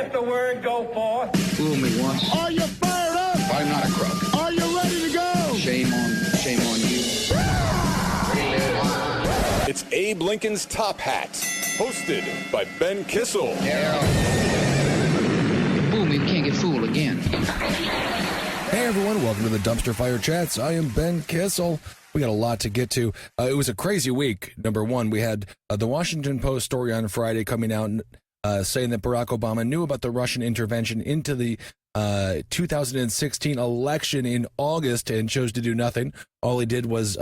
let the word go forth. Fool me once. Are you fired up? I'm not a crook. Are you ready to go? Shame on you. It's Abe Lincoln's Top Hat, hosted by Ben Kissel. Fool me, can't get fooled again. Hey everyone, welcome to the Dumpster Fire Chats. I am Ben Kissel. We got a lot to get to. It was a crazy week. Number one, we had the Washington Post story on Friday coming out saying that Barack Obama knew about the Russian intervention into the 2016 election in August and chose to do nothing. All he did was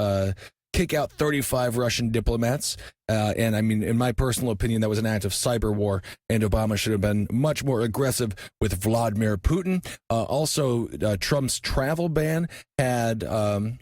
kick out 35 Russian diplomats. And I mean, in my personal opinion, that was an act of cyber war, and Obama should have been much more aggressive with Vladimir Putin. Also, Trump's travel ban had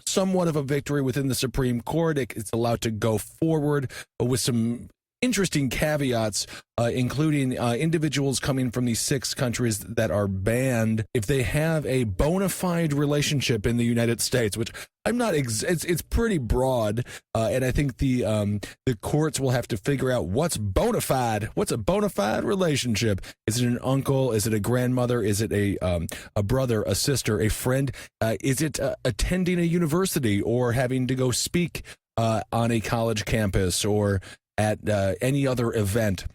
somewhat of a victory within the Supreme Court. It's allowed to go forward with some interesting caveats, including individuals coming from these 6 countries that are banned if they have a bona fide relationship in the United States, which I'm not. It's pretty broad, and I think the courts will have to figure out what's bona fide. What's a bona fide relationship? Is it an uncle? Is it a grandmother? Is it a brother, a sister, a friend? Is it attending a university or having to go speak on a college campus or at any other event?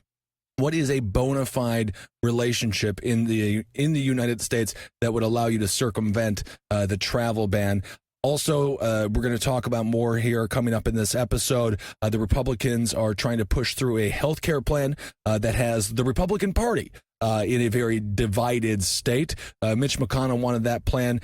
What is a bona fide relationship in the United States that would allow you to circumvent the travel ban? Also, we're going to talk about more here coming up in this episode. The Republicans are trying to push through a health care plan that has the Republican Party in a very divided state. Mitch McConnell wanted that plan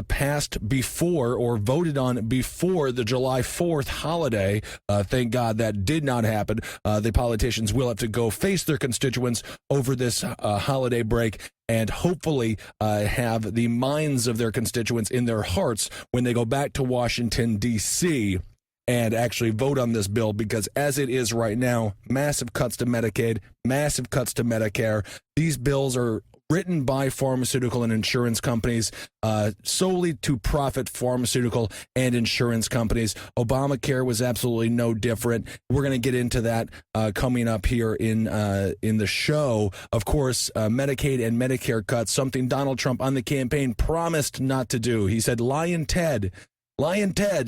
passed before or voted on before the July 4th holiday. Thank God that did not happen. The politicians will have to go face their constituents over this holiday break and hopefully have the minds of their constituents in their hearts when they go back to Washington, D.C., and actually vote on this bill, because as it is right now, massive cuts to Medicaid, massive cuts to Medicare. These bills are written by pharmaceutical and insurance companies solely to profit pharmaceutical and insurance companies. Obamacare was absolutely no different. We're going to get into that coming up here in the show. Of course, Medicaid and Medicare cuts, something Donald Trump on the campaign promised not to do. He said, Lion Ted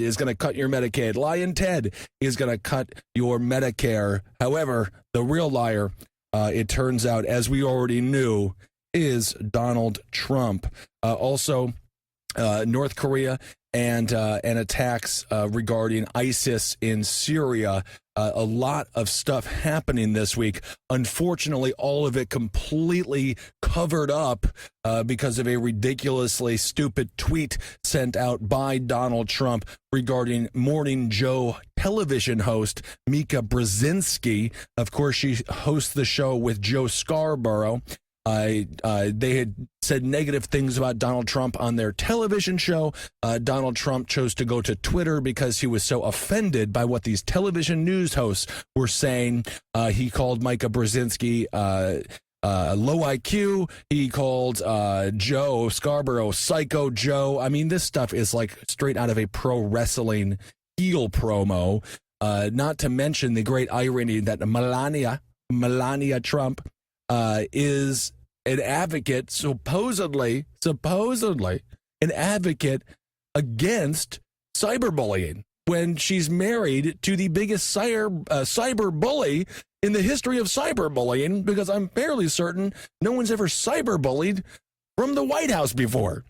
is going to cut your Medicaid. Lion Ted is going to cut your Medicare. However, the real liar, it turns out, as we already knew, is Donald Trump. Also, North Korea and attacks regarding ISIS in Syria. A lot of stuff happening this week. Unfortunately, all of it completely covered up because of a ridiculously stupid tweet sent out by Donald Trump regarding Morning Joe television host Mika Brzezinski. Of course, she hosts the show with Joe Scarborough. They had said negative things about Donald Trump on their television show. Donald Trump chose to go to Twitter because he was so offended by what these television news hosts were saying. He called Mika Brzezinski low IQ. He called Joe Scarborough Psycho Joe. I mean, this stuff is like straight out of a pro wrestling heel promo. Not to mention the great irony that Melania Trump is an advocate, supposedly an advocate against cyberbullying when she's married to the biggest cyber bully in the history of cyberbullying, because I'm fairly certain no one's ever cyberbullied from the White House before.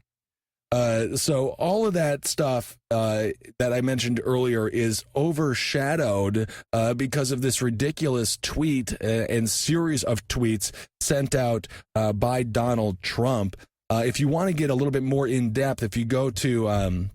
So all of that stuff that I mentioned earlier is overshadowed because of this ridiculous tweet and series of tweets sent out by Donald Trump. If you want to get a little bit more in depth, if you go to, I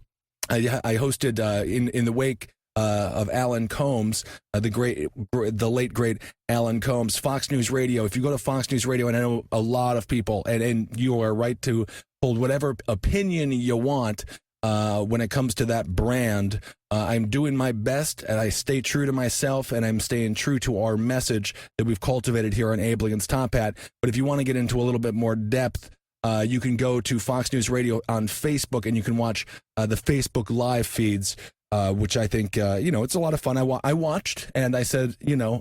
hosted in the wake of Alan Combs, the late great Alan Combs, Fox News Radio. If you go to Fox News Radio, and I know a lot of people, and you are right to hold whatever opinion you want when it comes to that brand. I'm doing my best, and I stay true to myself, and I'm staying true to our message that we've cultivated here on Abe Lincoln's Top Hat. But if you want to get into a little bit more depth, you can go to Fox News Radio on Facebook, and you can watch the Facebook live feeds, which I think, it's a lot of fun. I watched, and I said,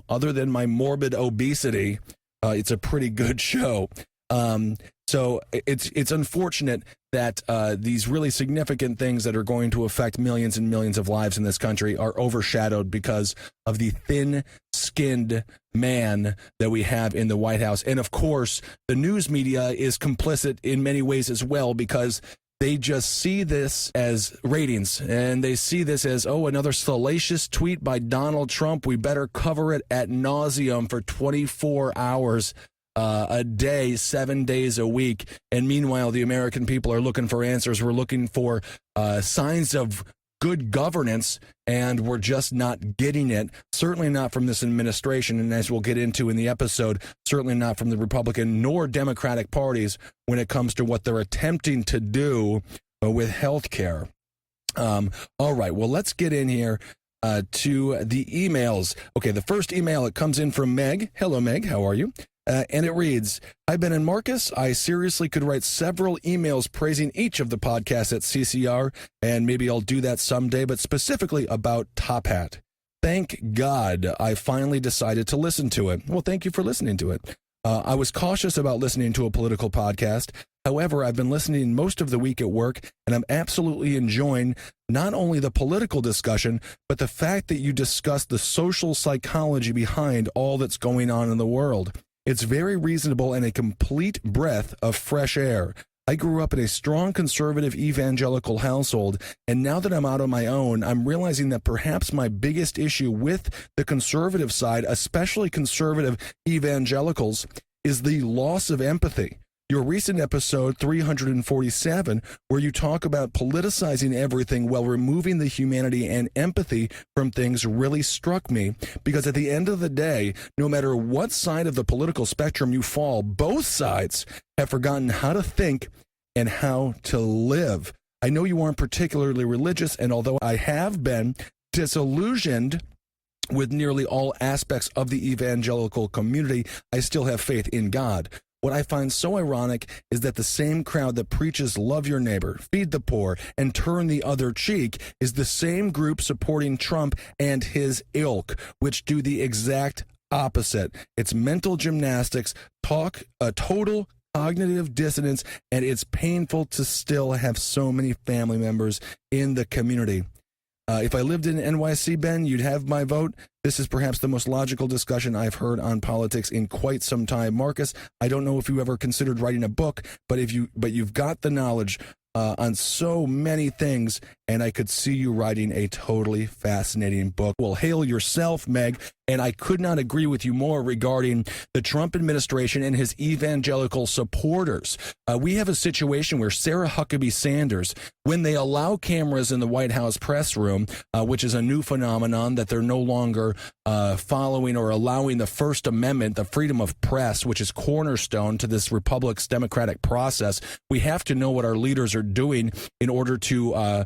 other than my morbid obesity, it's a pretty good show. So it's unfortunate that these really significant things that are going to affect millions and millions of lives in this country are overshadowed because of the thin-skinned man that we have in the White House. And of course, the news media is complicit in many ways as well, because they just see this as ratings, and they see this as, oh, another salacious tweet by Donald Trump. We better cover it ad nauseum for 24 hours a day, 7 days a week. And meanwhile, the American people are looking for answers. We're looking for signs of good governance, and we're just not getting it. Certainly not from this administration, and as we'll get into in the episode, certainly not from the Republican nor Democratic parties when it comes to what they're attempting to do with health care. All right, well, let's get in here to the emails. Okay, the first email, it comes in from Meg. Hello, Meg. How are you? And it reads, "Hi, Ben and Marcus. I seriously could write several emails praising each of the podcasts at CCR, and maybe I'll do that someday, but specifically about Top Hat. Thank God I finally decided to listen to it." Well, thank you for listening to it. I was cautious about listening to a political podcast. However, I've been listening most of the week at work, and I'm absolutely enjoying not only the political discussion, but the fact that you discuss the social psychology behind all that's going on in the world. It's very reasonable and a complete breath of fresh air. I grew up in a strong conservative evangelical household, and now that I'm out on my own, I'm realizing that perhaps my biggest issue with the conservative side, especially conservative evangelicals, is the loss of empathy. Your recent episode 347, where you talk about politicizing everything while removing the humanity and empathy from things, really struck me, because at the end of the day, no matter what side of the political spectrum you fall, both sides have forgotten how to think and how to live. I know you aren't particularly religious, and although I have been disillusioned with nearly all aspects of the evangelical community, I still have faith in God. What I find so ironic is that the same crowd that preaches love your neighbor, feed the poor, and turn the other cheek is the same group supporting Trump and his ilk, which do the exact opposite. It's mental gymnastics, total cognitive dissonance, and it's painful to still have so many family members in the community. If I lived in NYC, Ben, you'd have my vote. This is perhaps the most logical discussion I've heard on politics in quite some time. Marcus, I don't know if you ever considered writing a book, but you've got the knowledge on so many things, and I could see you writing a totally fascinating book. Well, hail yourself, Meg, and I could not agree with you more regarding the Trump administration and his evangelical supporters. We have a situation where Sarah Huckabee Sanders, when they allow cameras in the White House press room, which is a new phenomenon that they're no longer following or allowing the First Amendment, the freedom of press, which is cornerstone to this Republic's democratic process. We have to know what our leaders are doing in order to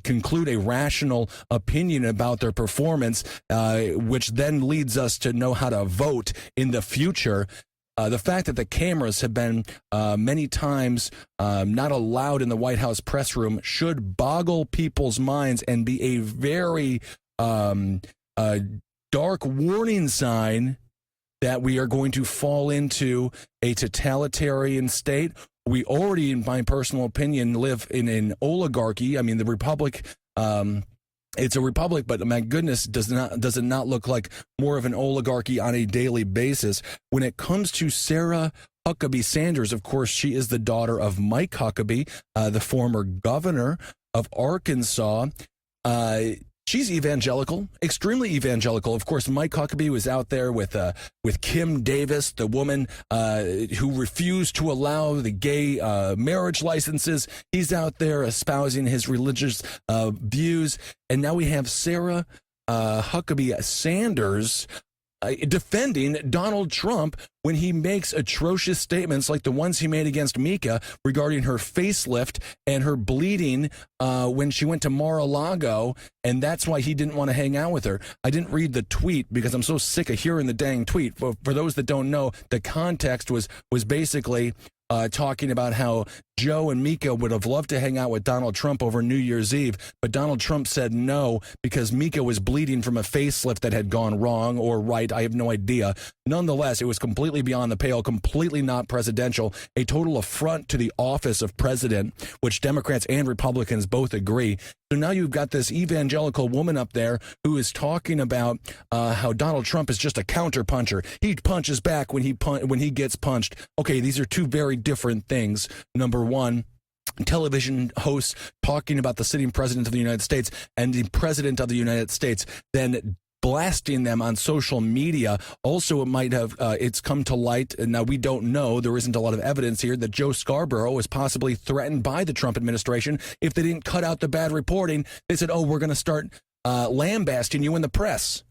conclude a rational opinion about their performance, which then leads us to know how to vote in the future. The fact that the cameras have been many times not allowed in the White House press room should boggle people's minds and be a very dark warning sign that we are going to fall into a totalitarian state. We already, in my personal opinion, live in an oligarchy. I mean, the republic, it's a republic, but my goodness, does it not look like more of an oligarchy on a daily basis? When it comes to Sarah Huckabee Sanders, of course, she is the daughter of Mike Huckabee, the former governor of Arkansas. She's evangelical, extremely evangelical. Of course, Mike Huckabee was out there with Kim Davis, the woman who refused to allow the gay marriage licenses. He's out there espousing his religious views. And now we have Sarah Huckabee Sanders defending Donald Trump when he makes atrocious statements like the ones he made against Mika regarding her facelift and her bleeding when she went to Mar-a-Lago, and that's why he didn't want to hang out with her. I didn't read the tweet because I'm so sick of hearing the dang tweet. For those that don't know, the context was basically talking about how Joe and Mika would have loved to hang out with Donald Trump over New Year's Eve, but Donald Trump said no because Mika was bleeding from a facelift that had gone wrong or right. I have no idea. Nonetheless, it was completely beyond the pale, completely not presidential, a total affront to the office of president, which Democrats and Republicans both agree. So now you've got this evangelical woman up there who is talking about how Donald Trump is just a counterpuncher. He punches back when he gets punched. Okay, these are two very different things. Number one, television hosts talking about the sitting president of the United States and the president of the United States, then blasting them on social media. Also, it might have, it's come to light, and now we don't know, there isn't a lot of evidence here, that Joe Scarborough was possibly threatened by the Trump administration. If they didn't cut out the bad reporting, they said, we're going to start lambasting you in the press,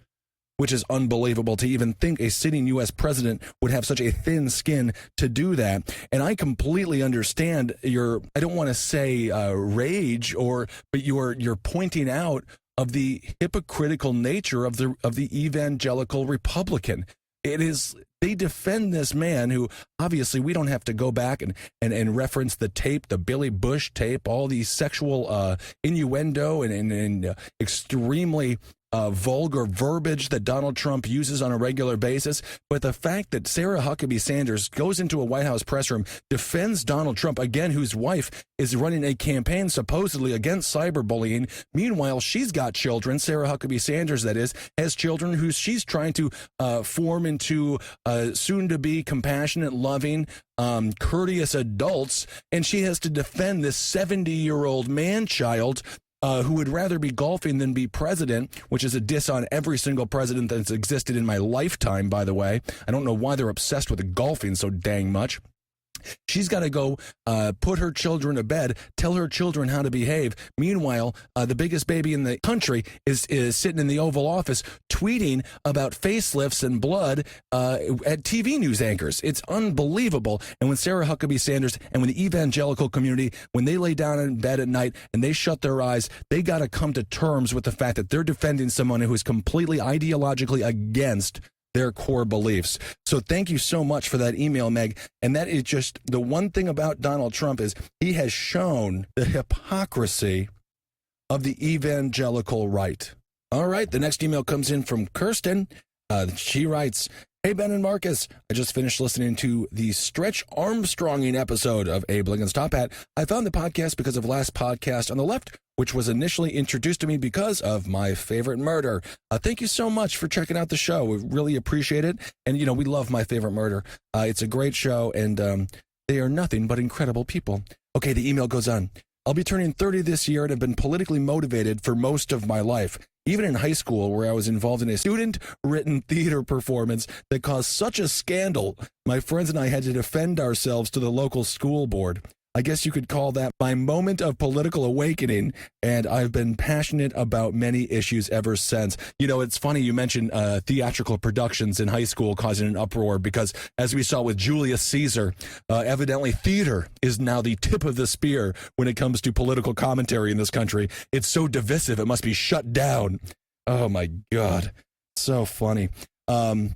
which is unbelievable to even think a sitting U.S. president would have such a thin skin to do that. And I completely understand your, I don't want to say rage, but you're pointing out of the hypocritical nature of the evangelical Republican. It is, they defend this man who, obviously, we don't have to go back and reference the tape, the Billy Bush tape, all these sexual innuendo and extremely vulgar verbiage that Donald Trump uses on a regular basis. But the fact that Sarah Huckabee Sanders goes into a White House press room, defends Donald Trump, again, whose wife is running a campaign supposedly against cyberbullying. Meanwhile, she's got children. Sarah Huckabee Sanders, that is, has children who she's trying to form into soon-to-be compassionate, loving, courteous adults. And she has to defend this 70-year-old man-child who would rather be golfing than be president, which is a diss on every single president that's existed in my lifetime, by the way. I don't know why they're obsessed with golfing so dang much. She's got to go put her children to bed, tell her children how to behave. Meanwhile, the biggest baby in the country is sitting in the Oval Office tweeting about facelifts and blood at TV news anchors. It's unbelievable. And when Sarah Huckabee Sanders and when the evangelical community, when they lay down in bed at night and they shut their eyes, they got to come to terms with the fact that they're defending someone who is completely ideologically against their core beliefs. So thank you so much for that email, Meg. And that is just the one thing about Donald Trump is he has shown the hypocrisy of the evangelical right. All right, the next email comes in from Kirsten. She writes, "Hey, Ben and Marcus, I just finished listening to the Stretch Armstronging episode of Abe Lincoln's Top Hat. I found the podcast because of last podcast on the left, which was initially introduced to me because of my favorite murder. Thank you so much for checking out the show. We really appreciate it. And, you know, we love My Favorite Murder. It's a great show, and they are nothing but incredible people." Okay, the email goes on. "I'll be turning 30 this year and have been politically motivated for most of my life. Even in high school, where I was involved in a student-written theater performance that caused such a scandal, my friends and I had to defend ourselves to the local school board. I guess you could call that my moment of political awakening, and I've been passionate about many issues ever since." You know, it's funny you mentioned theatrical productions in high school causing an uproar because, as we saw with Julius Caesar, evidently theater is now the tip of the spear when it comes to political commentary in this country. It's so divisive, it must be shut down. Oh, my God. So funny. The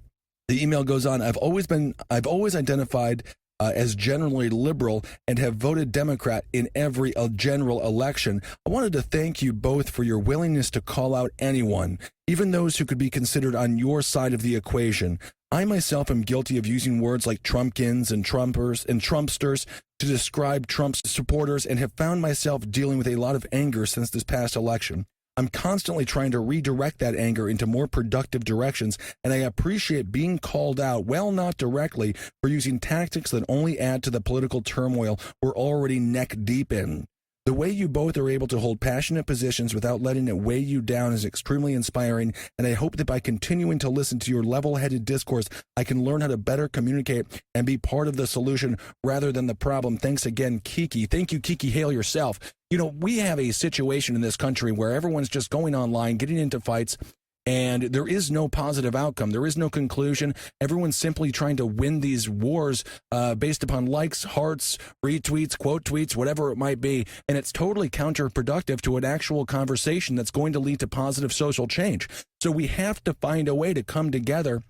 email goes on. I've always identified as generally liberal and have voted Democrat in every general election. I wanted to thank you both for your willingness to call out anyone, even those who could be considered on your side of the equation. I myself am guilty of using words like Trumpkins and Trumpers and Trumpsters to describe Trump's supporters and have found myself dealing with a lot of anger since this past election. I'm constantly trying to redirect that anger into more productive directions, and I appreciate being called out, well, not directly, for using tactics that only add to the political turmoil we're already neck deep in. The way you both are able to hold passionate positions without letting it weigh you down is extremely inspiring, and I hope that by continuing to listen to your level-headed discourse, I can learn how to better communicate and be part of the solution rather than the problem. Thanks again, Kiki. Thank you, Kiki. Hail yourself. You know, we have a situation in this country where everyone's just going online, getting into fights, and there is no positive outcome. There is no conclusion. Everyone's simply trying to win these wars based upon likes, hearts, retweets, quote tweets, whatever it might be. And it's totally counterproductive to an actual conversation that's going to lead to positive social change. So we have to find a way to come together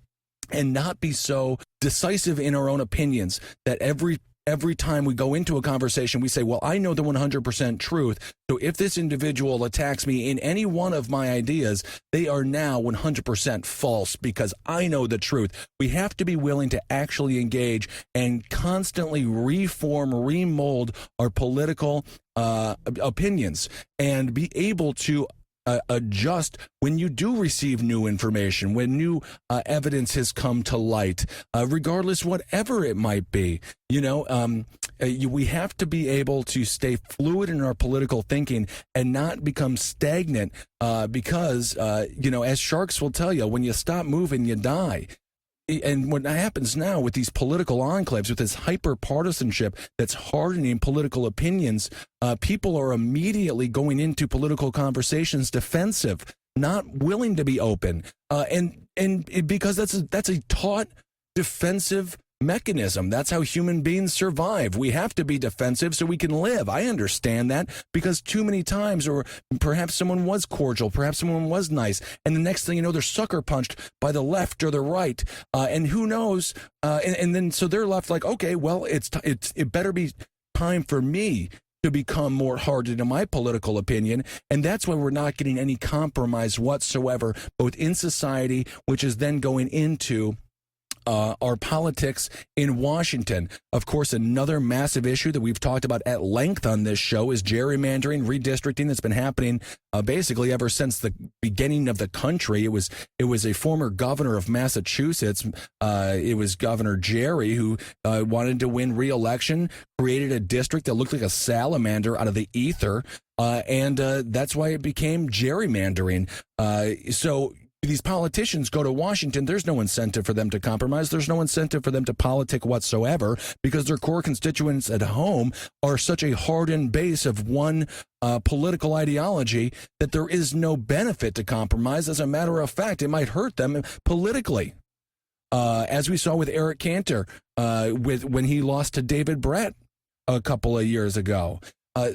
and not be so decisive in our own opinions that every every time we go into a conversation, we say, well, I know the 100% truth. So if this individual attacks me in any one of my ideas, they are now 100% false because I know the truth. We have to be willing to actually engage and constantly reform, remold our political opinions and be able to adjust when you do receive new information, when new evidence has come to light, regardless whatever it might be. We have to be able to stay fluid in our political thinking and not become stagnant because, as sharks will tell you, when you stop moving, you die. And what happens now with these political enclaves, with this hyper-partisanship that's hardening political opinions, people are immediately going into political conversations defensive, not willing to be open, because that's a taught defensive mechanism. That's how human beings survive. We have to be defensive so we can live. I understand that because too many times, or perhaps someone was cordial, perhaps someone was nice, and the next thing you know, they're sucker punched by the left or the right, and who knows? And then so they're left like, okay, well, it better be time for me to become more hardened in my political opinion, and that's why we're not getting any compromise whatsoever, both in society, which is then going into our politics in Washington. Of course, another massive issue that we've talked about at length on this show is gerrymandering, redistricting that's been happening basically ever since the beginning of the country. It was a former governor of Massachusetts. It was Governor Jerry who wanted to win re-election, created a district that looked like a salamander out of the ether, and that's why it became gerrymandering. So these politicians go to Washington, there's no incentive for them to compromise. There's no incentive for them to politic whatsoever because their core constituents at home are such a hardened base of one political ideology that there is no benefit to compromise. As a matter of fact, it might hurt them politically. As we saw with Eric Cantor when he lost to David Brett a couple of years ago.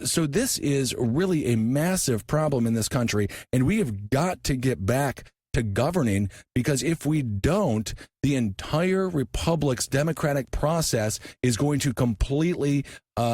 So this is really a massive problem in this country, and we have got to get back to governing, because if we don't, the entire republic's democratic process is going to completely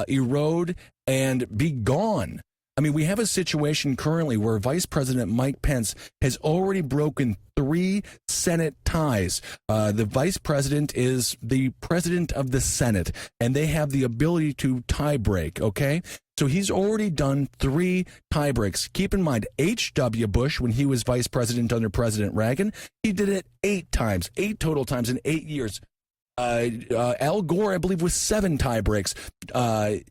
erode and be gone. I mean, we have a situation currently where Vice President Mike Pence has already broken 3 Senate ties. The vice president is the president of the Senate, and they have the ability to tie break, okay? So he's already done 3 tie breaks. Keep in mind, H.W. Bush, when he was vice president under President Reagan, he did it 8 times, 8 total times in 8 years. Al Gore, I believe, was 7 tie breaks.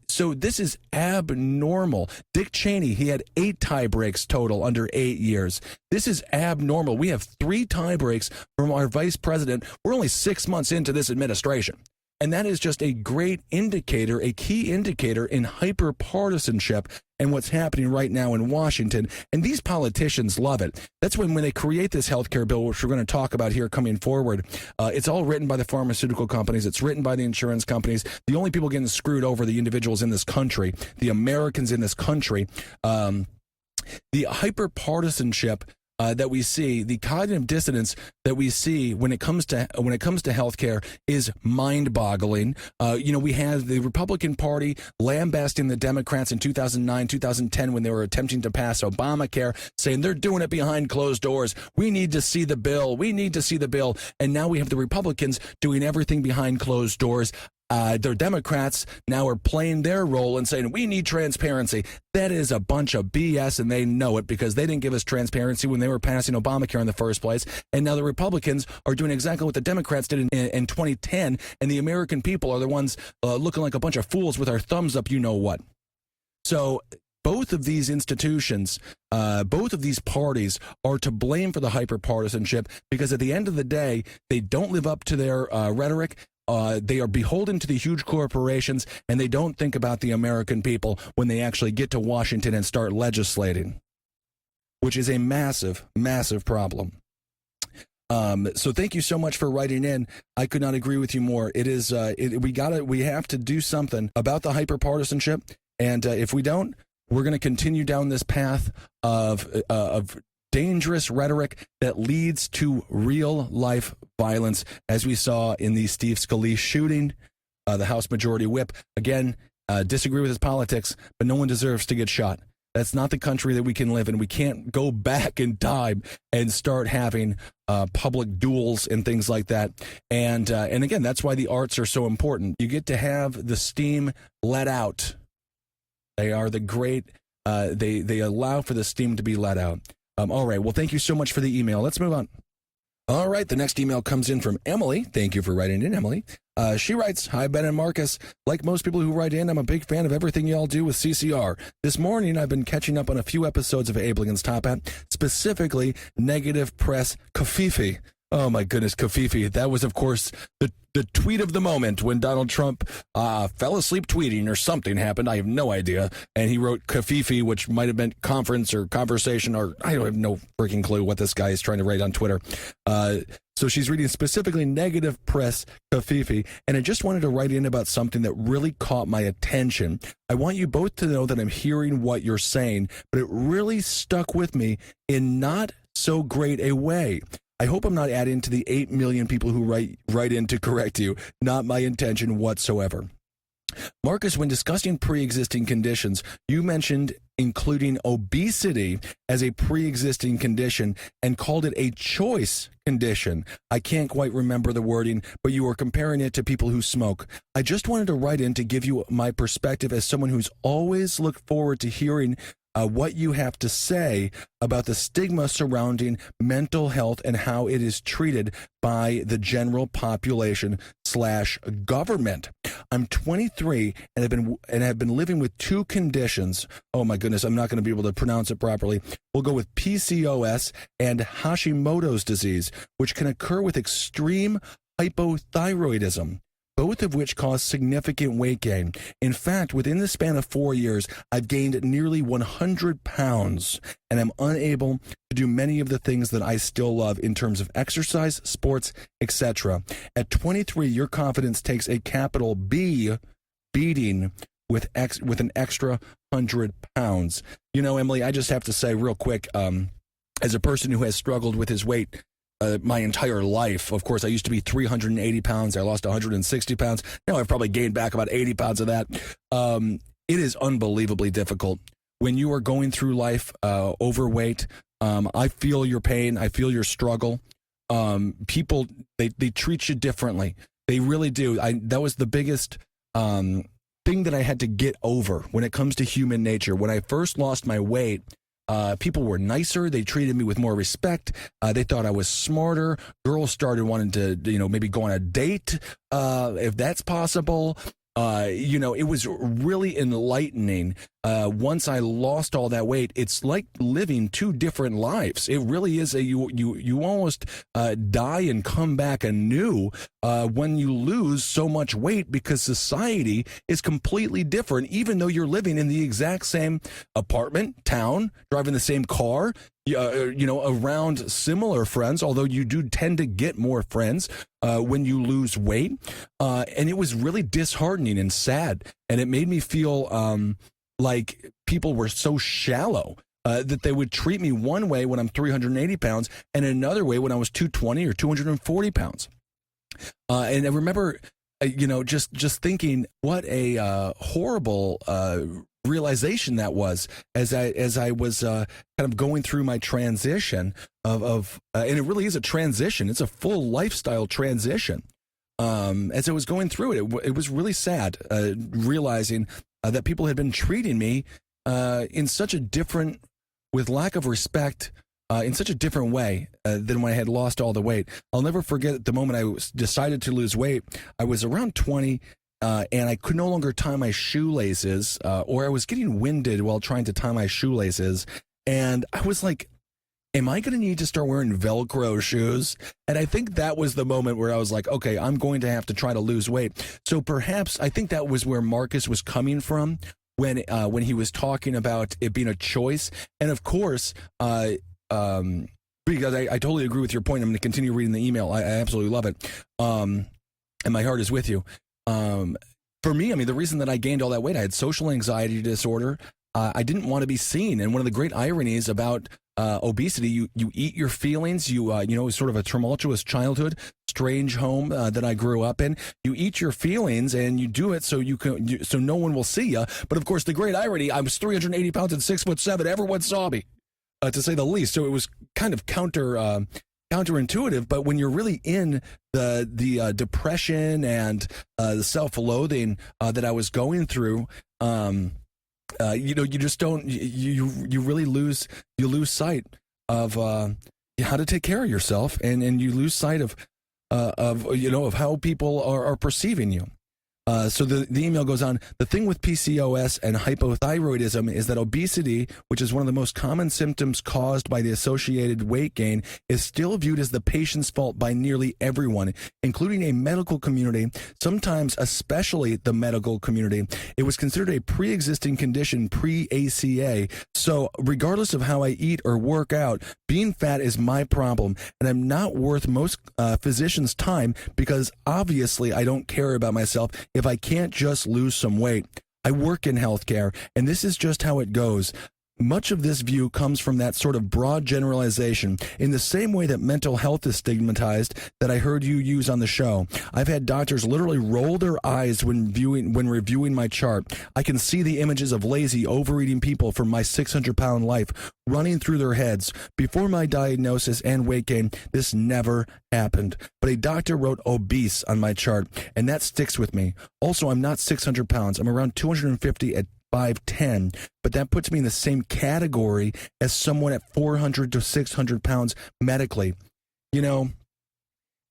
So this is abnormal. Dick Cheney, he had 8 tie breaks total under 8 years. This is abnormal. We have 3 tie breaks from our vice president. We're only 6 months into this administration. And that is just a great indicator, a key indicator in hyper-partisanship and what's happening right now in Washington. And these politicians love it. That's when they create this health care bill, which we're going to talk about here coming forward. It's all written by the pharmaceutical companies. It's written by the insurance companies. The only people getting screwed over are the individuals in this country, the Americans in this country. The hyper-partisanship that we see, the cognitive dissonance that we see when it comes to healthcare is mind-boggling. We had the Republican Party lambasting the Democrats in 2009, 2010 when they were attempting to pass Obamacare, saying they're doing it behind closed doors. We need to see the bill. We need to see the bill. And now we have the Republicans doing everything behind closed doors. The Democrats now are playing their role and saying, we need transparency. That is a bunch of BS, and they know it because they didn't give us transparency when they were passing Obamacare in the first place. And now the Republicans are doing exactly what the Democrats did in 2010, and the American people are the ones looking like a bunch of fools with our thumbs up, you know what. So both of these institutions, both of these parties are to blame for the hyper-partisanship because at the end of the day, they don't live up to their rhetoric. They are beholden to the huge corporations, and they don't think about the American people when they actually get to Washington and start legislating, which is a massive, massive problem. So thank you so much for writing in. I could not agree with you more. It is we have to do something about the hyperpartisanship, and if we don't, we're going to continue down this path of dangerous rhetoric that leads to real life violence, as we saw in the Steve Scalise shooting. the House Majority Whip. Again, disagree with his politics, but no one deserves to get shot. That's not the country that we can live in. We can't go back in time and start having public duels and things like that. And again, that's why the arts are so important. You get to have the steam let out. They are the great. They allow for the steam to be let out. All right. Well, thank you so much for the email. Let's move on. All right. The next email comes in from Emily. Thank you for writing in, Emily. She writes, "Hi, Ben and Marcus. Like most people who write in, I'm a big fan of everything y'all do with CCR. This morning, I've been catching up on a few episodes of Abe Lincoln's Top Hat, specifically Negative Press Kafifi." Oh, my goodness, Kafifi. That was, of course, the tweet of the moment when Donald Trump fell asleep tweeting or something happened. I have no idea. And he wrote Kafifi, which might have meant conference or conversation, or I don't have no freaking clue what this guy is trying to write on Twitter. So she's reading specifically Negative Press Kafifi, and I just wanted to write in about something that really caught my attention. I want you both to know that I'm hearing what you're saying, but it really stuck with me in not so great a way. I hope I'm not adding to the 8 million people who write in to correct you. Not my intention whatsoever. Marcus, when discussing pre-existing conditions, you mentioned including obesity as a pre-existing condition and called it a choice condition. I can't quite remember the wording, but you were comparing it to people who smoke. I just wanted to write in to give you my perspective as someone who's always looked forward to hearing what you have to say about the stigma surrounding mental health and how it is treated by the general population / government. I'm 23 and have been living with two conditions. Oh my goodness, I'm not going to be able to pronounce it properly. We'll go with PCOS and Hashimoto's disease, which can occur with extreme hypothyroidism, both of which cause significant weight gain. In fact, within the span of 4 years, I've gained nearly 100 pounds, and I'm unable to do many of the things that I still love in terms of exercise, sports, etc. At 23, your confidence takes a capital B beating with an extra 100 pounds. You know, Emily, I just have to say real quick, as a person who has struggled with his weight my entire life. Of course, I used to be 380 pounds. I lost 160 pounds. Now I've probably gained back about 80 pounds of that. It is unbelievably difficult. When you are going through life overweight, I feel your pain. I feel your struggle. People, they treat you differently. They really do. That was the biggest thing that I had to get over when it comes to human nature. When I first lost my weight, people were nicer. They treated me with more respect. They thought I was smarter. Girls started wanting to, maybe go on a date, if that's possible. It was really enlightening. Once I lost all that weight, it's like living two different lives. It really is you almost die and come back anew when you lose so much weight, because society is completely different, even though you're living in the exact same apartment, town, driving the same car, around similar friends, although you do tend to get more friends when you lose weight. And it was really disheartening and sad. And it made me feel like people were so shallow that they would treat me one way when I'm 380 pounds and another way when I was 220 or 240 pounds. And I remember, just thinking what a horrible realization that was as I was kind of going through my transition of and it really is a transition. It's a full lifestyle transition. As I was going through it was really sad realizing that people had been treating me in such a different, with lack of respect, in such a different way than when I had lost all the weight. I'll never forget the moment I decided to lose weight. I was around 20. And I could no longer tie my shoelaces, or I was getting winded while trying to tie my shoelaces. And I was like, am I going to need to start wearing Velcro shoes? And I think that was the moment where I was like, okay, I'm going to have to try to lose weight. So perhaps I think that was where Marcus was coming from when he was talking about it being a choice. And of course, because I totally agree with your point. I'm going to continue reading the email. I absolutely love it. And my heart is with you. For me, the reason that I gained all that weight, I had social anxiety disorder. I didn't want to be seen. And one of the great ironies about obesity, you eat your feelings. It's sort of a tumultuous childhood, strange home that I grew up in. You eat your feelings, and you do it so so no one will see you. But of course, the great irony: I was 380 pounds and 6'7". Everyone saw me, to say the least. So it was kind of counterintuitive. But when you're really in the depression and the self-loathing that I was going through, you just don't. You really lose sight of how to take care of yourself, and you lose sight of how people are perceiving you. So the email goes on. The thing with PCOS and hypothyroidism is that obesity, which is one of the most common symptoms caused by the associated weight gain, is still viewed as the patient's fault by nearly everyone, including a medical community, sometimes especially the medical community. It was considered a pre-existing condition pre-ACA. So regardless of how I eat or work out, being fat is my problem, and I'm not worth most physicians' time because obviously I don't care about myself if I can't just lose some weight. I work in healthcare, and this is just how it goes. Much of this view comes from that sort of broad generalization, in the same way that mental health is stigmatized that I heard you use on the show. I've had doctors literally roll their eyes when reviewing my chart. I can see the images of lazy, overeating people from my 600-pound life running through their heads. Before my diagnosis and weight gain, this never happened. But a doctor wrote obese on my chart, and that sticks with me. Also, I'm not 600 pounds. I'm around 250 at 5'10", but that puts me in the same category as someone at 400 to 600 pounds medically.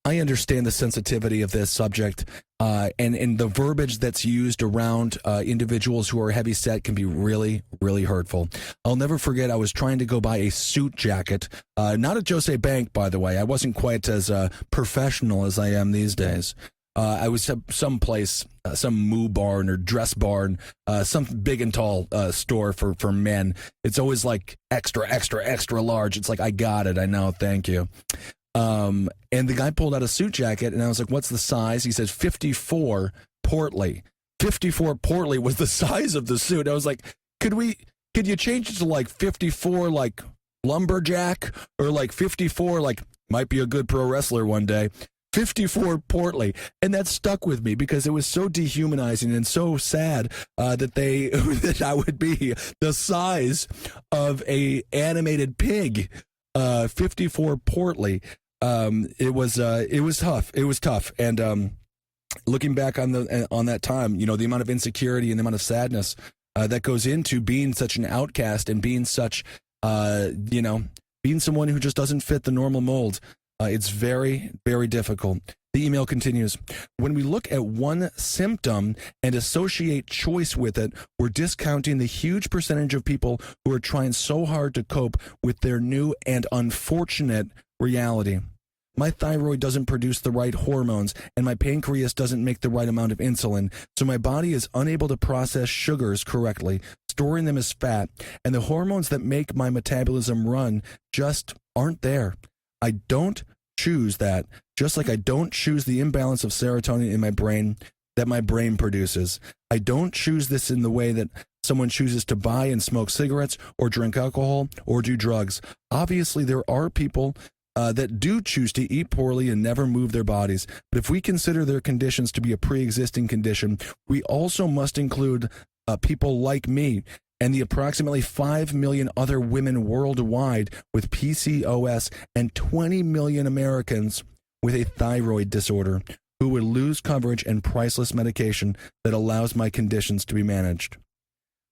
I understand the sensitivity of this subject, and the verbiage that's used around individuals who are heavy set can be really, really hurtful. I'll never forget, I was trying to go buy a suit jacket, not at Jose Bank, by the way. I wasn't quite as professional as I am these days. I was someplace, some moo barn or dress barn, some big and tall store for men. It's always like extra, extra, extra large. It's like, I got it. I know. Thank you. And the guy pulled out a suit jacket, and I was like, what's the size? He says 54 portly. 54 portly was the size of the suit. I was like, could you change it to like 54 like lumberjack, or like 54 like might be a good pro wrestler one day? 54 portly, and that stuck with me because it was so dehumanizing and so sad that I would be the size of a animated pig. 54 portly. It was tough. It was tough, and looking back on that time, the amount of insecurity and the amount of sadness that goes into being such an outcast and being such, being someone who just doesn't fit the normal mold. It's very, very difficult. The email continues. When we look at one symptom and associate choice with it, we're discounting the huge percentage of people who are trying so hard to cope with their new and unfortunate reality. My thyroid doesn't produce the right hormones, and my pancreas doesn't make the right amount of insulin, so my body is unable to process sugars correctly, storing them as fat, and the hormones that make my metabolism run just aren't there. I don't choose that, just like I don't choose the imbalance of serotonin in my brain that my brain produces. I don't choose this in the way that someone chooses to buy and smoke cigarettes or drink alcohol or do drugs. Obviously, there are people that do choose to eat poorly and never move their bodies. But if we consider their conditions to be a pre-existing condition, we also must include people like me and the approximately 5 million other women worldwide with PCOS and 20 million Americans with a thyroid disorder who would lose coverage and priceless medication that allows my conditions to be managed.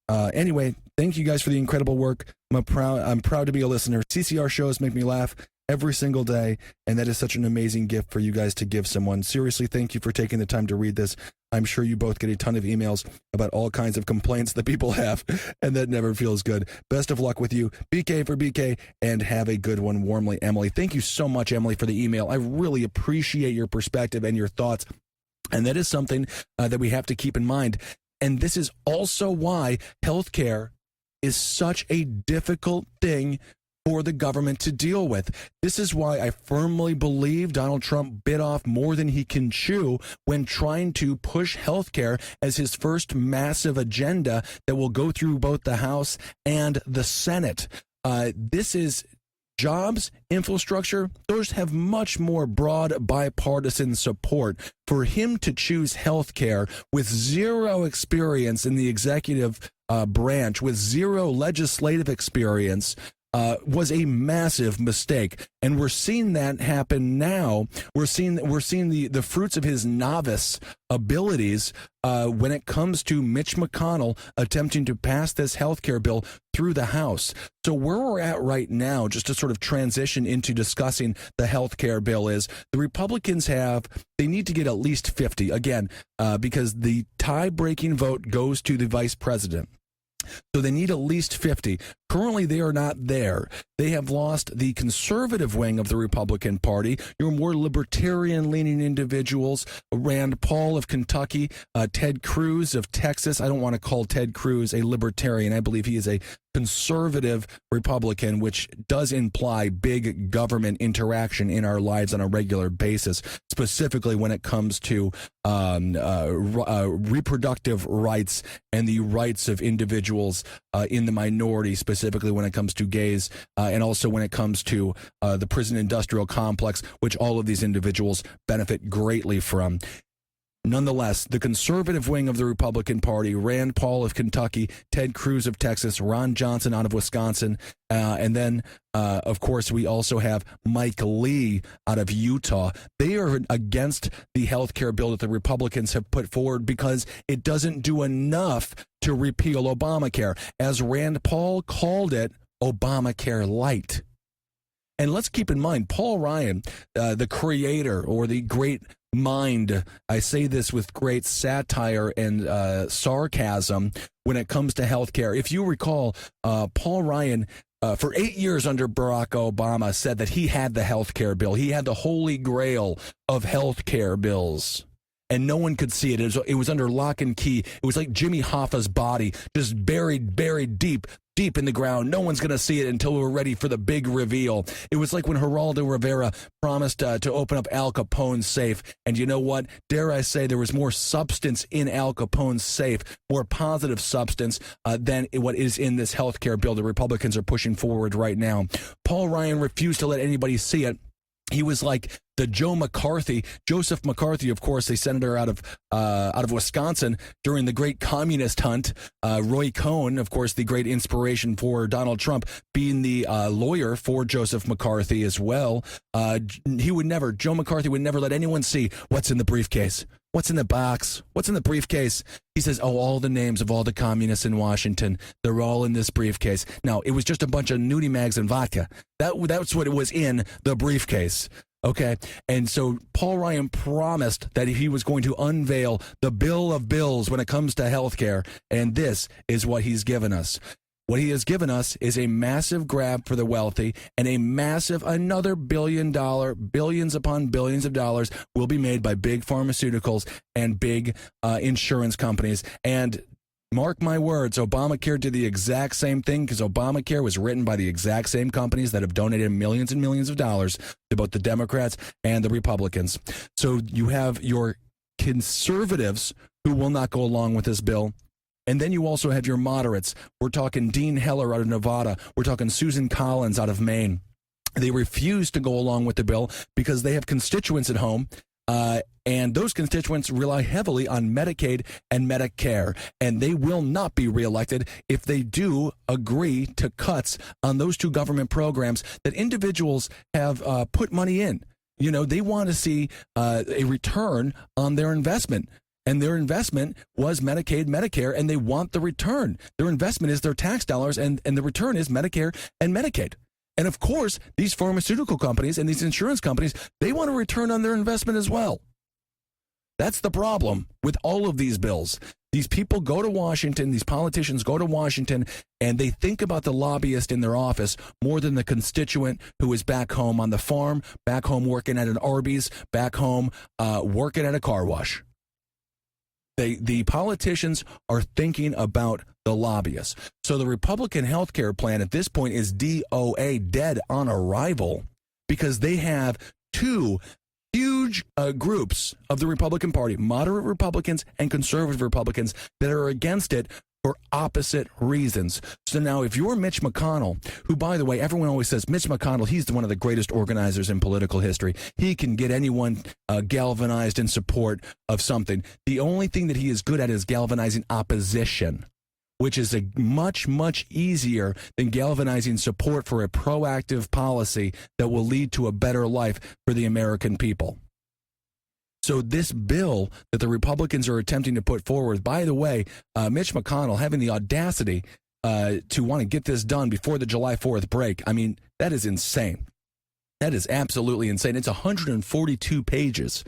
Anyway, thank you guys for the incredible work. I'm proud to be a listener. CCR shows make me laugh every single day, and that is such an amazing gift for you guys to give someone. Seriously, thank you for taking the time to read this. I'm sure you both get a ton of emails about all kinds of complaints that people have, and that never feels good. Best of luck with you. BK for BK, and have a good one. Warmly, Emily. Thank you so much, Emily, for the email. I really appreciate your perspective and your thoughts, and that is something that we have to keep in mind. And this is also why healthcare is such a difficult thing for the government to deal with. This is why I firmly believe Donald Trump bit off more than he can chew when trying to push healthcare as his first massive agenda that will go through both the House and the Senate. This is jobs, infrastructure, those have much more broad bipartisan support. For him to choose healthcare with zero experience in the executive branch, with zero legislative experience, was a massive mistake, and we're seeing that happen now. We're seeing the fruits of his novice abilities when it comes to Mitch McConnell attempting to pass this health care bill through the House. So where we're at right now, just to sort of transition into discussing the health care bill, is the Republicans they need to get at least 50 again, because the tie-breaking vote goes to the vice president. So they need at least 50. Currently, they are not there. They have lost the conservative wing of the Republican Party. Your more libertarian-leaning individuals, Rand Paul of Kentucky, Ted Cruz of Texas. I don't want to call Ted Cruz a libertarian. I believe he is a conservative Republican, which does imply big government interaction in our lives on a regular basis, specifically when it comes to reproductive rights and the rights of individuals in the minority, specifically when it comes to gays, and also when it comes to the prison industrial complex, which all of these individuals benefit greatly from. Nonetheless, the conservative wing of the Republican Party, Rand Paul of Kentucky, Ted Cruz of Texas, Ron Johnson out of Wisconsin, and then, of course, we also have Mike Lee out of Utah. They are against the health care bill that the Republicans have put forward because it doesn't do enough to repeal Obamacare. As Rand Paul called it, Obamacare light. And let's keep in mind, Paul Ryan, the creator or the great mind, I say this with great satire and sarcasm when it comes to healthcare. If you recall, Paul Ryan, for 8 years under Barack Obama, said that he had the healthcare bill. He had the holy grail of healthcare bills. And no one could see it. It was under lock and key. It was like Jimmy Hoffa's body, just buried deep in the ground. No one's going to see it until we're ready for the big reveal. It was like when Geraldo Rivera promised to open up Al Capone's safe. And you know what? Dare I say there was more substance in Al Capone's safe, more positive substance than what is in this healthcare bill the Republicans are pushing forward right now. Paul Ryan refused to let anybody see it. He was like the Joseph McCarthy, of course, a senator out of Wisconsin during the great communist hunt. Roy Cohn, of course, the great inspiration for Donald Trump, being the lawyer for Joseph McCarthy as well. Joe McCarthy would never let anyone see what's in the briefcase. What's in the box? What's in the briefcase? He says, all the names of all the communists in Washington, they're all in this briefcase. Now, it was just a bunch of nudie mags and vodka. That's what it was in the briefcase. Okay, and so Paul Ryan promised that he was going to unveil the bill of bills when it comes to health care, and this is what he's given us. What he has given us is a massive grab for the wealthy, and another billions upon billions of dollars will be made by big pharmaceuticals and big insurance companies. And mark my words, Obamacare did the exact same thing, because Obamacare was written by the exact same companies that have donated millions and millions of dollars to both the Democrats and the Republicans. So you have your conservatives who will not go along with this bill. And then you also have your moderates. We're talking Dean Heller out of Nevada. We're talking Susan Collins out of Maine. They refuse to go along with the bill because they have constituents at home, and those constituents rely heavily on Medicaid and Medicare, and they will not be reelected if they do agree to cuts on those two government programs that individuals have put money in. You know, they want to see a return on their investment. And their investment was Medicaid, Medicare, and they want the return. Their investment is their tax dollars, and the return is Medicare and Medicaid. And of course, these pharmaceutical companies and these insurance companies, they want a return on their investment as well. That's the problem with all of these bills. These people go to Washington, these politicians go to Washington, and they think about the lobbyist in their office more than the constituent who is back home on the farm, back home working at an Arby's, back home working at a car wash. The politicians are thinking about the lobbyists. So the Republican health care plan at this point is DOA, dead on arrival, because they have two huge groups of the Republican Party, moderate Republicans and conservative Republicans, that are against it for opposite reasons. So now if you're Mitch McConnell, who, by the way, everyone always says Mitch McConnell, he's one of the greatest organizers in political history. He can get anyone galvanized in support of something. The only thing that he is good at is galvanizing opposition, which is a much, much easier than galvanizing support for a proactive policy that will lead to a better life for the American people. So this bill that the Republicans are attempting to put forward, by the way, Mitch McConnell having the audacity to want to get this done before the July 4th break, I mean, that is insane. That is absolutely insane. It's 142 pages,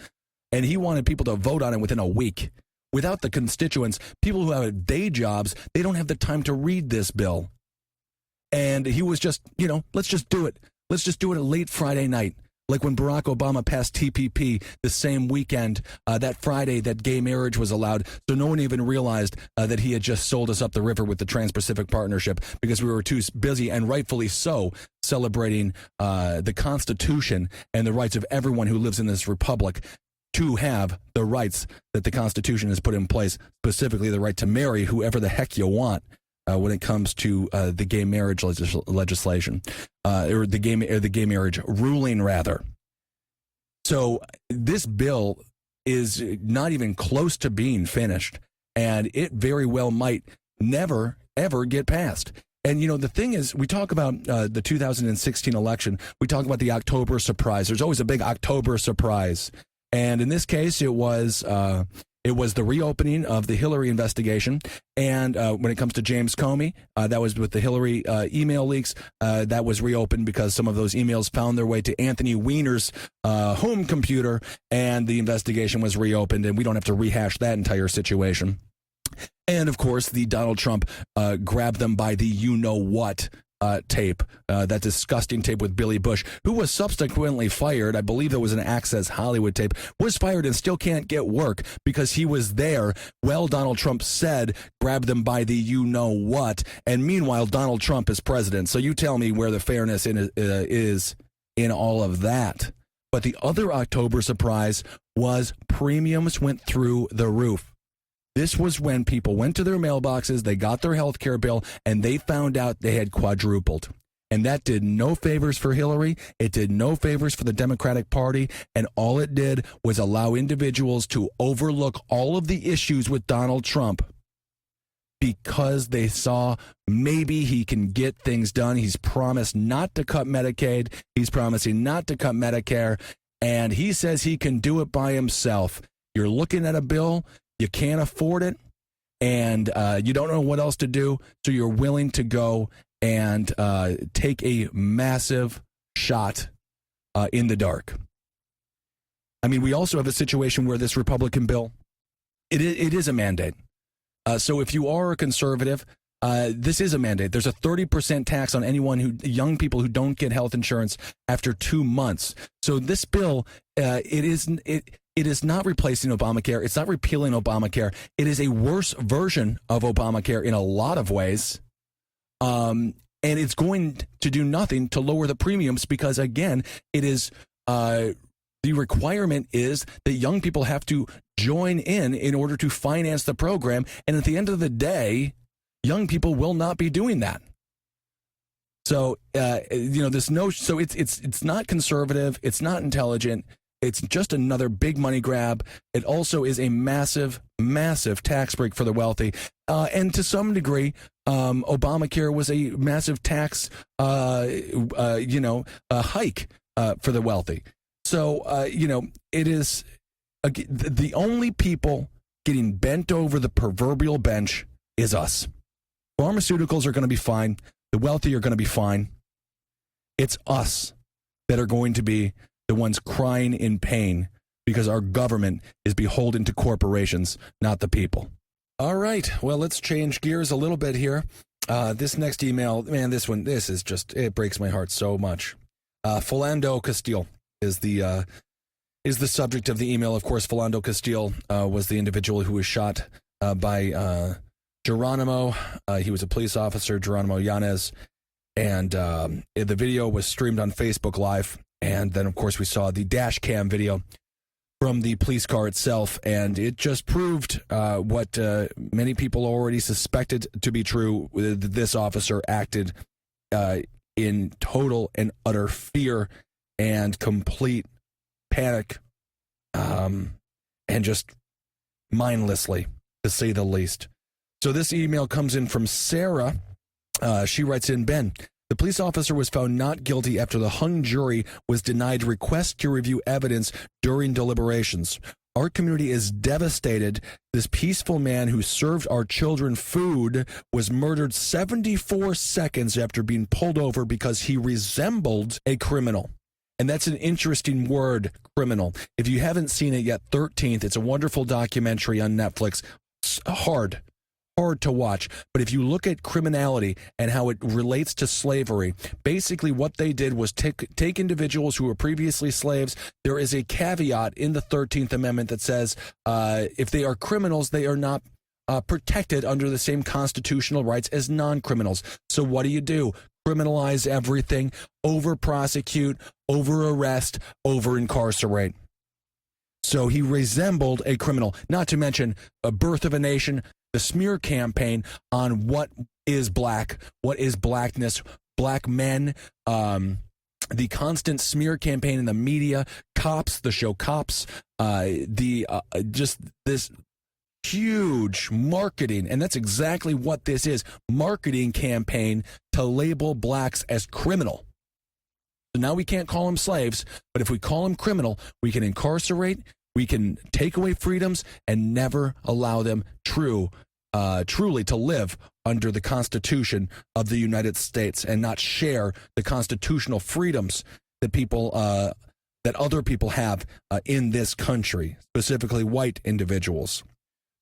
and he wanted people to vote on it within a week. Without the constituents, people who have day jobs, they don't have the time to read this bill. And he was just, let's just do it. Let's just do it late Friday night. Like when Barack Obama passed TPP the same weekend, that Friday, that gay marriage was allowed. So no one even realized that he had just sold us up the river with the Trans-Pacific Partnership because we were too busy, and rightfully so, celebrating the Constitution and the rights of everyone who lives in this republic to have the rights that the Constitution has put in place, specifically the right to marry whoever the heck you want. When it comes to the gay marriage legislation, or the gay marriage ruling, rather. So this bill is not even close to being finished, and it very well might never, ever get passed. And, the thing is, we talk about the 2016 election. We talk about the October surprise. There's always a big October surprise. And in this case, it was the reopening of the Hillary investigation. And when it comes to James Comey, that was with the Hillary email leaks. That was reopened because some of those emails found their way to Anthony Weiner's home computer, and the investigation was reopened. And we don't have to rehash that entire situation. And, of course, the Donald Trump grabbed them by the you-know-what tape, that disgusting tape with Billy Bush, who was subsequently fired. I believe there was an Access Hollywood tape, was fired and still can't get work because he was there. Well, Donald Trump said, grab them by the you-know-what, and meanwhile, Donald Trump is president. So you tell me where the fairness is in all of that. But the other October surprise was premiums went through the roof. This was when people went to their mailboxes, they got their health care bill, and they found out they had quadrupled. And that did no favors for Hillary. It did no favors for the Democratic Party. And all it did was allow individuals to overlook all of the issues with Donald Trump because they saw maybe he can get things done. He's promised not to cut Medicaid. He's promising not to cut Medicare. And he says he can do it by himself. You're looking at a bill. You can't afford it, and you don't know what else to do, so you're willing to go and take a massive shot in the dark. I mean, we also have a situation where this Republican bill, it is a mandate. So if you are a conservative, this is a mandate. There's a 30% tax on young people who don't get health insurance after 2 months. So this bill, it is not replacing Obamacare. It's not repealing Obamacare. It is a worse version of Obamacare in a lot of ways. And it's going to do nothing to lower the premiums because, again, it is the requirement is that young people have to join in order to finance the program. And at the end of the day, young people will not be doing that. So, so it's not conservative. It's not intelligent. It's just another big money grab. It also is a massive, massive tax break for the wealthy. And to some degree, Obamacare was a massive tax, hike for the wealthy. So, it is the only people getting bent over the proverbial bench is us. Pharmaceuticals are going to be fine. The wealthy are going to be fine. It's us that are going to be the ones crying in pain because our government is beholden to corporations, not the people. All right. Well, let's change gears a little bit here. This next email, man, this is just, it breaks my heart so much. Philando Castile is the subject of the email. Of course, Philando Castile was the individual who was shot by Geronimo. He was a police officer, Geronimo Yanez. And the video was streamed on Facebook Live. And then, of course, we saw the dash cam video from the police car itself, and it just proved what many people already suspected to be true. This officer acted in total and utter fear and complete panic, and just mindlessly, to say the least. So this email comes in from Sarah. She writes in, Ben, the police officer was found not guilty after the hung jury was denied requests to review evidence during deliberations. Our community is devastated. This peaceful man who served our children food was murdered 74 seconds after being pulled over because he resembled a criminal. And that's an interesting word, criminal. If you haven't seen it yet, 13th, it's a wonderful documentary on Netflix. It's hard to watch. But if you look at criminality and how it relates to slavery, basically what they did was take individuals who were previously slaves. There is a caveat in the 13th Amendment that says if they are criminals, they are not protected under the same constitutional rights as non-criminals. So what do? Criminalize everything, over-prosecute, over-arrest, over-incarcerate. So he resembled a criminal, not to mention a Birth of a Nation, the smear campaign on what is black, what is blackness, black men, the constant smear campaign in the media, Cops, the show Cops, just this huge marketing, and that's exactly what this is, marketing campaign to label blacks as criminal. So now we can't call them slaves, but if we call them criminal, we can incarcerate, we can take away freedoms, and never allow them truly to live under the Constitution of the United States and not share the constitutional freedoms that that other people have in this country, specifically white individuals.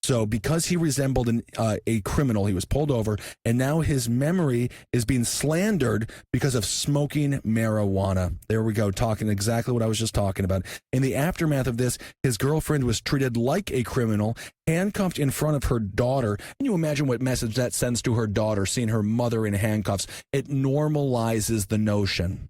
So because he resembled a criminal, he was pulled over, and now his memory is being slandered because of smoking marijuana. There we go, talking exactly what I was just talking about. In the aftermath of this, his girlfriend was treated like a criminal, handcuffed in front of her daughter. Can you imagine what message that sends to her daughter, seeing her mother in handcuffs? It normalizes the notion.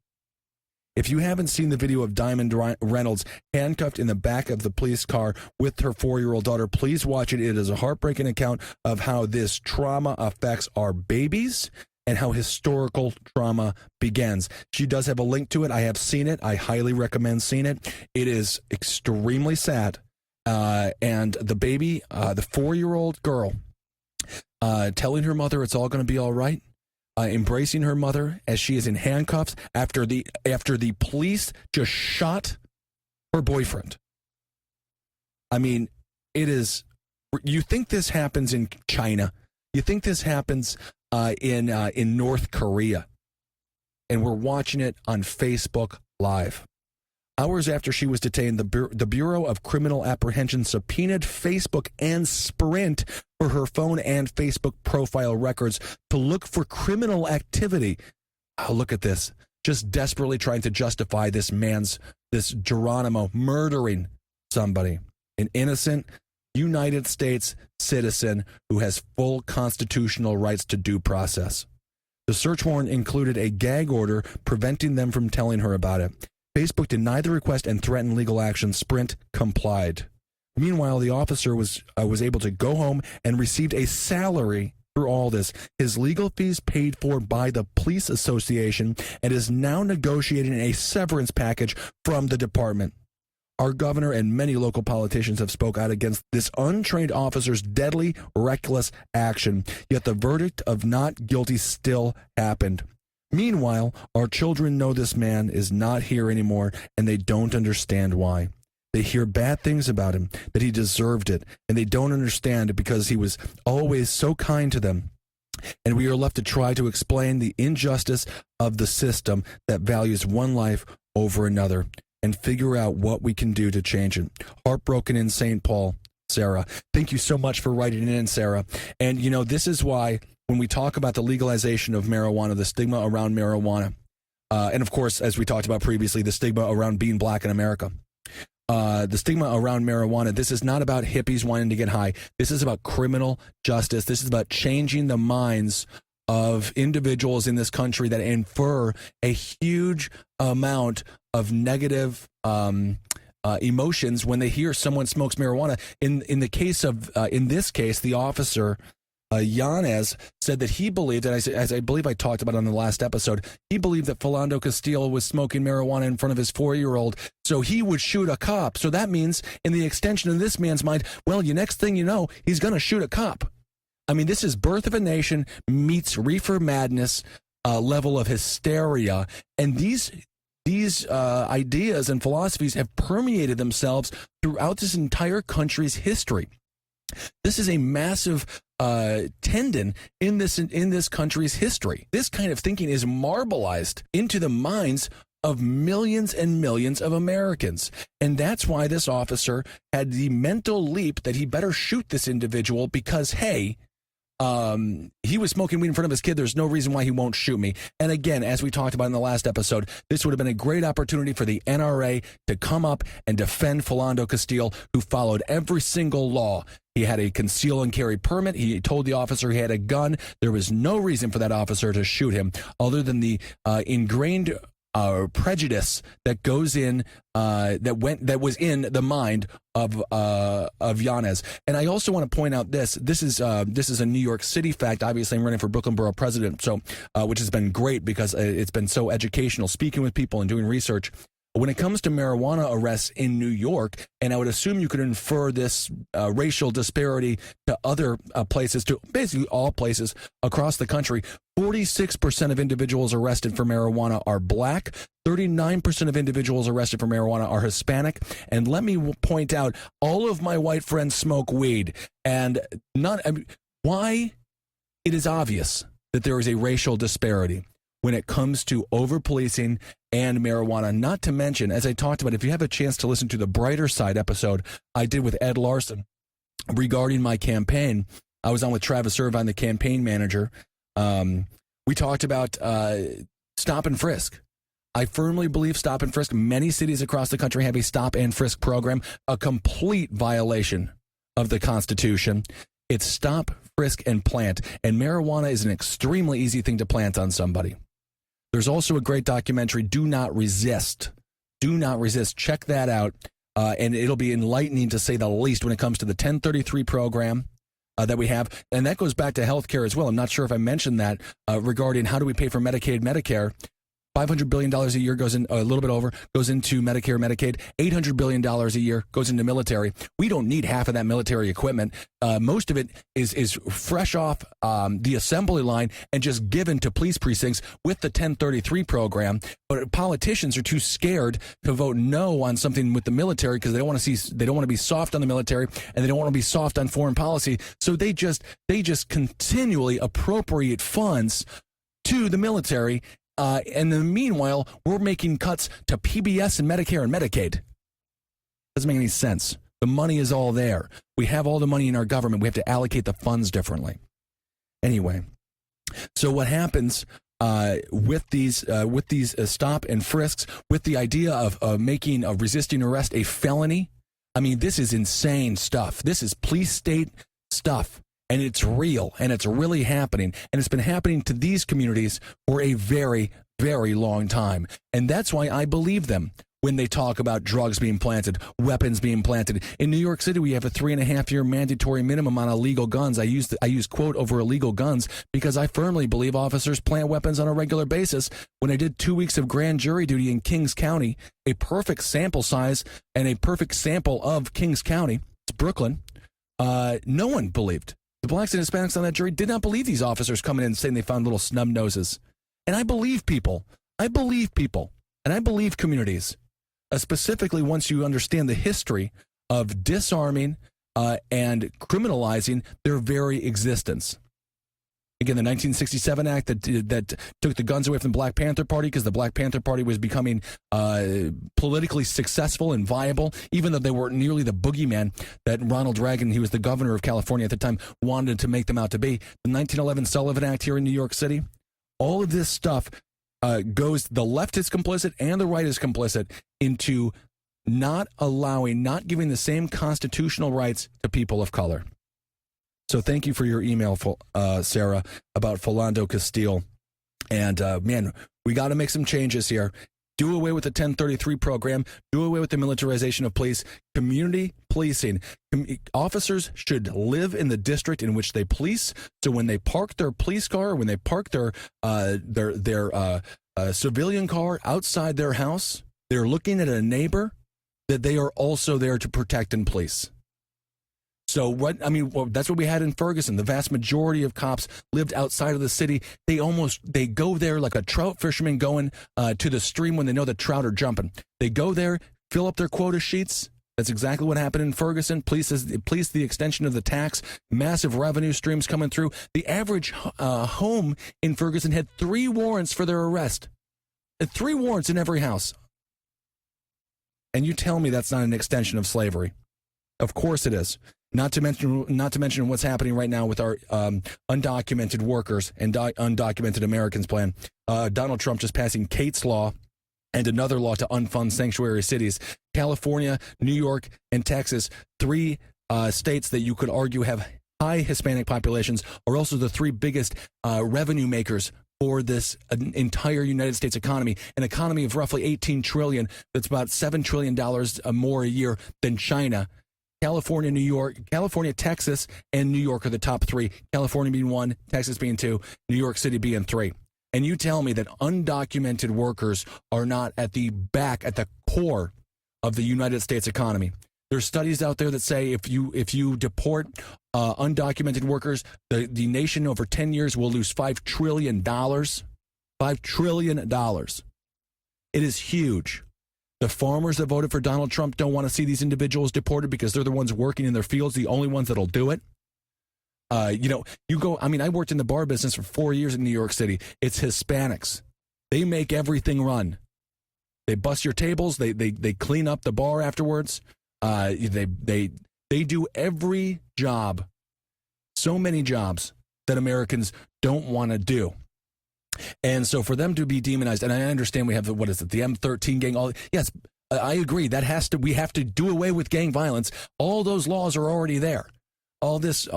If you haven't seen the video of Diamond Reynolds handcuffed in the back of the police car with her 4-year-old daughter, please watch it. It is a heartbreaking account of how this trauma affects our babies and how historical trauma begins. She does have a link to it. I have seen it. I highly recommend seeing it. It is extremely sad. And the baby, the 4-year-old girl, telling her mother it's all going to be all right. Embracing her mother as she is in handcuffs after the police just shot her boyfriend. I mean, it is. You think this happens in China? You think this happens in North Korea? And we're watching it on Facebook Live. Hours after she was detained, the Bureau of Criminal Apprehension subpoenaed Facebook and Sprint for her phone and Facebook profile records to look for criminal activity. Oh, look at this. Just desperately trying to justify this Geronimo murdering somebody. An innocent United States citizen who has full constitutional rights to due process. The search warrant included a gag order preventing them from telling her about it. Facebook denied the request and threatened legal action. Sprint complied. Meanwhile, the officer was able to go home and received a salary through all this. His legal fees paid for by the police association, and is now negotiating a severance package from the department. Our governor and many local politicians have spoke out against this untrained officer's deadly, reckless action, yet the verdict of not guilty still happened. Meanwhile, our children know this man is not here anymore, and they don't understand why. They hear bad things about him, that he deserved it, and they don't understand it because he was always so kind to them. And we are left to try to explain the injustice of the system that values one life over another and figure out what we can do to change it. Heartbroken in St. Paul, Sarah. Thank you so much for writing in, Sarah. And, you know, this is why when we talk about the legalization of marijuana, the stigma around marijuana, and of course, as we talked about previously, the stigma around being black in America, the stigma around marijuana, this is not about hippies wanting to get high. This is about criminal justice. This is about changing the minds of individuals in this country that infer a huge amount of negative emotions when they hear someone smokes marijuana. In the case of in this case, the officer Yanez said that he believed, and as I believe I talked about on the last episode, he believed that Philando Castile was smoking marijuana in front of his 4-year-old, so he would shoot a cop. So that means, in the extension of this man's mind, well, the next thing you know, he's going to shoot a cop. I mean, this is Birth of a Nation meets Reefer Madness level of hysteria, and these ideas and philosophies have permeated themselves throughout this entire country's history. This is a massive tendon in this country's history. This kind of thinking is marbleized into the minds of millions and millions of Americans. And that's why this officer had the mental leap that he better shoot this individual because, hey, he was smoking weed in front of his kid. There's no reason why he won't shoot me. And again, as we talked about in the last episode, this would have been a great opportunity for the NRA to come up and defend Philando Castile, who followed every single law. He had a conceal and carry permit. He told the officer he had a gun. There was no reason for that officer to shoot him other than the ingrained prejudice that goes in that was in the mind of Yanez. And I also want to point out this is a New York City fact. Obviously, I'm running for Brooklyn Borough President, so which has been great because it's been so educational, speaking with people and doing research. When it comes to marijuana arrests in New York, and I would assume you could infer this racial disparity to other places, to basically all places across the country, 46% of individuals arrested for marijuana are black, 39% of individuals arrested for marijuana are Hispanic, and let me point out, all of my white friends smoke weed, and why? It is obvious that there is a racial disparity when it comes to over-policing and marijuana. Not to mention, as I talked about, if you have a chance to listen to the Brighter Side episode I did with Ed Larson regarding my campaign, I was on with Travis Irvine, the campaign manager. We talked about stop and frisk. I firmly believe stop and frisk. Many cities across the country have a stop and frisk program, a complete violation of the Constitution. It's stop, frisk, and plant. And marijuana is an extremely easy thing to plant on somebody. There's also a great documentary, Do Not Resist. Do Not Resist. Check that out. And it'll be enlightening, to say the least, when it comes to the 1033 program that we have. And that goes back to healthcare as well. I'm not sure if I mentioned that regarding how do we pay for Medicaid, Medicare. $500 billion a year goes in, a little bit over, goes into Medicare, Medicaid. $800 billion a year goes into military. We don't need half of that military equipment. Most of it is fresh off the assembly line and just given to police precincts with the 1033 program. But politicians are too scared to vote no on something with the military because they don't want to be soft on the military, and they don't want to be soft on foreign policy. So they just continually appropriate funds to the military. And in the meanwhile, we're making cuts to PBS and Medicare and Medicaid. Doesn't make any sense. The money is all there. We have all the money in our government. We have to allocate the funds differently. Anyway, so what happens with these stop and frisks, with the idea of making a resisting arrest a felony? I mean, this is insane stuff. This is police state stuff. And it's real, and it's really happening. And it's been happening to these communities for a very, very long time. And that's why I believe them when they talk about drugs being planted, weapons being planted. In New York City, we have a 3.5-year mandatory minimum on illegal guns. I use quote over illegal guns because I firmly believe officers plant weapons on a regular basis. When I did 2 weeks of grand jury duty in Kings County, a perfect sample size and a perfect sample of Kings County, it's Brooklyn, no one believed. The blacks and Hispanics on that jury did not believe these officers coming in saying they found little snub noses. And I believe people. And I believe communities. Specifically, once you understand the history of disarming and criminalizing their very existence. Again, the 1967 Act that took the guns away from the Black Panther Party because the Black Panther Party was becoming politically successful and viable, even though they weren't nearly the boogeyman that Ronald Reagan, he was the governor of California at the time, wanted to make them out to be. The 1911 Sullivan Act here in New York City, all of this stuff goes, the left is complicit and the right is complicit into not giving the same constitutional rights to people of color. So thank you for your email, Sarah, about Philando Castile. And man, we got to make some changes here. Do away with the 1033 program. Do away with the militarization of police. Community policing. Officers should live in the district in which they police. So when they park their police car, when they park their civilian car outside their house, they're looking at a neighbor that they are also there to protect and police. So that's what we had in Ferguson. The vast majority of cops lived outside of the city. They go there like a trout fisherman going to the stream when they know the trout are jumping. They go there, fill up their quota sheets. That's exactly what happened in Ferguson. Police the extension of the tax, massive revenue streams coming through. The average home in Ferguson had 3 warrants for their arrest. 3 warrants in every house. And you tell me that's not an extension of slavery. Of course it is. Not to mention what's happening right now with our undocumented workers and undocumented Americans plan. Donald Trump just passing Kate's Law and another law to unfund sanctuary cities. California, New York, and Texas, 3 states that you could argue have high Hispanic populations, are also the 3 biggest revenue makers for this entire United States economy, an economy of roughly $18 trillion. That's about $7 trillion more a year than China. California, Texas, and New York are the top 3. California being 1, Texas being 2, New York City being 3. And you tell me that undocumented workers are not at the core of the United States economy. There's studies out there that say if you deport undocumented workers, the nation over 10 years will lose $5 trillion. $5 trillion. It is huge. The farmers that voted for Donald Trump don't want to see these individuals deported because they're the ones working in their fields, the only ones that'll do it. I worked in the bar business for 4 years in New York City. It's Hispanics. They make everything run. They bust your tables. They clean up the bar afterwards. They do every job, so many jobs that Americans don't want to do. And so for them to be demonized, and I understand we have the M13 gang. Yes, I agree. We have to do away with gang violence. All those laws are already there. All this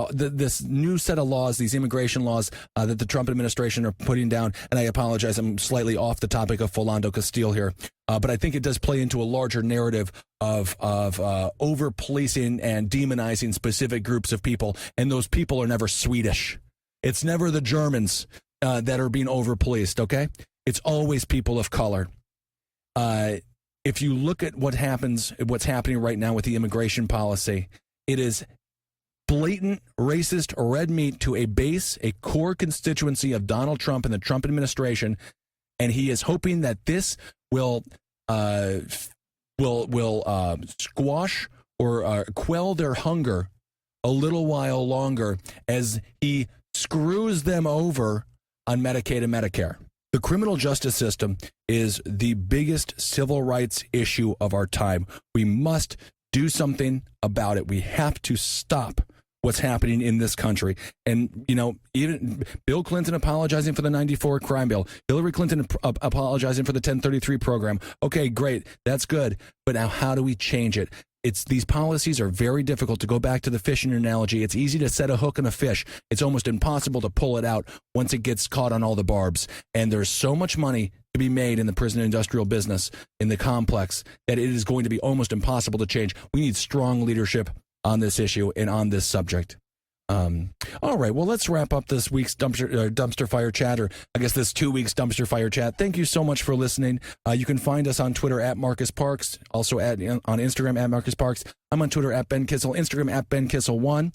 new set of laws, these immigration laws that the Trump administration are putting down. And I apologize, I'm slightly off the topic of Philando Castile here, but I think it does play into a larger narrative of over policing and demonizing specific groups of people. And those people are never Swedish. It's never the Germans that are being over-policed, okay? It's always people of color. If you look at what's happening right now with the immigration policy, it is blatant, racist, red meat to a core constituency of Donald Trump and the Trump administration, and he is hoping that this will squash or quell their hunger a little while longer as he screws them over on Medicaid and Medicare. The criminal justice system is the biggest civil rights issue of our time. We must do something about it. We have to stop what's happening in this country. And, even Bill Clinton apologizing for the 94 crime bill, Hillary Clinton apologizing for the 1033 program. Okay, great. That's good. But now how do we change it? These policies are very difficult. To go back to the fishing analogy, it's easy to set a hook on a fish. It's almost impossible to pull it out once it gets caught on all the barbs. And there's so much money to be made in the prison industrial business, in the complex, that it is going to be almost impossible to change. We need strong leadership on this issue and on this subject. All right, well, let's wrap up this week's dumpster fire chat, or I guess this 2 weeks dumpster fire chat. Thank you so much for listening. You can find us on Twitter at Marcus Parks, also on Instagram at Marcus Parks. I'm on Twitter at Ben Kissel, Instagram at Ben Kissel1.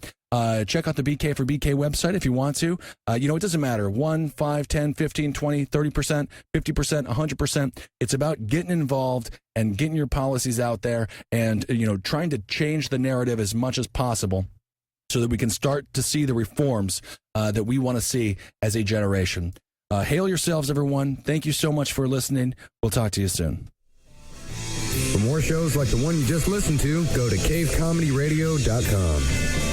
Check out the BK for BK website if you want to. It doesn't matter. 1, 5, 10, 15, 20, 30%, 50%, 100%. It's about getting involved and getting your policies out there and, trying to change the narrative as much as possible, so that we can start to see the reforms that we want to see as a generation. Hail yourselves, everyone. Thank you so much for listening. We'll talk to you soon. For more shows like the one you just listened to, go to cavecomedyradio.com.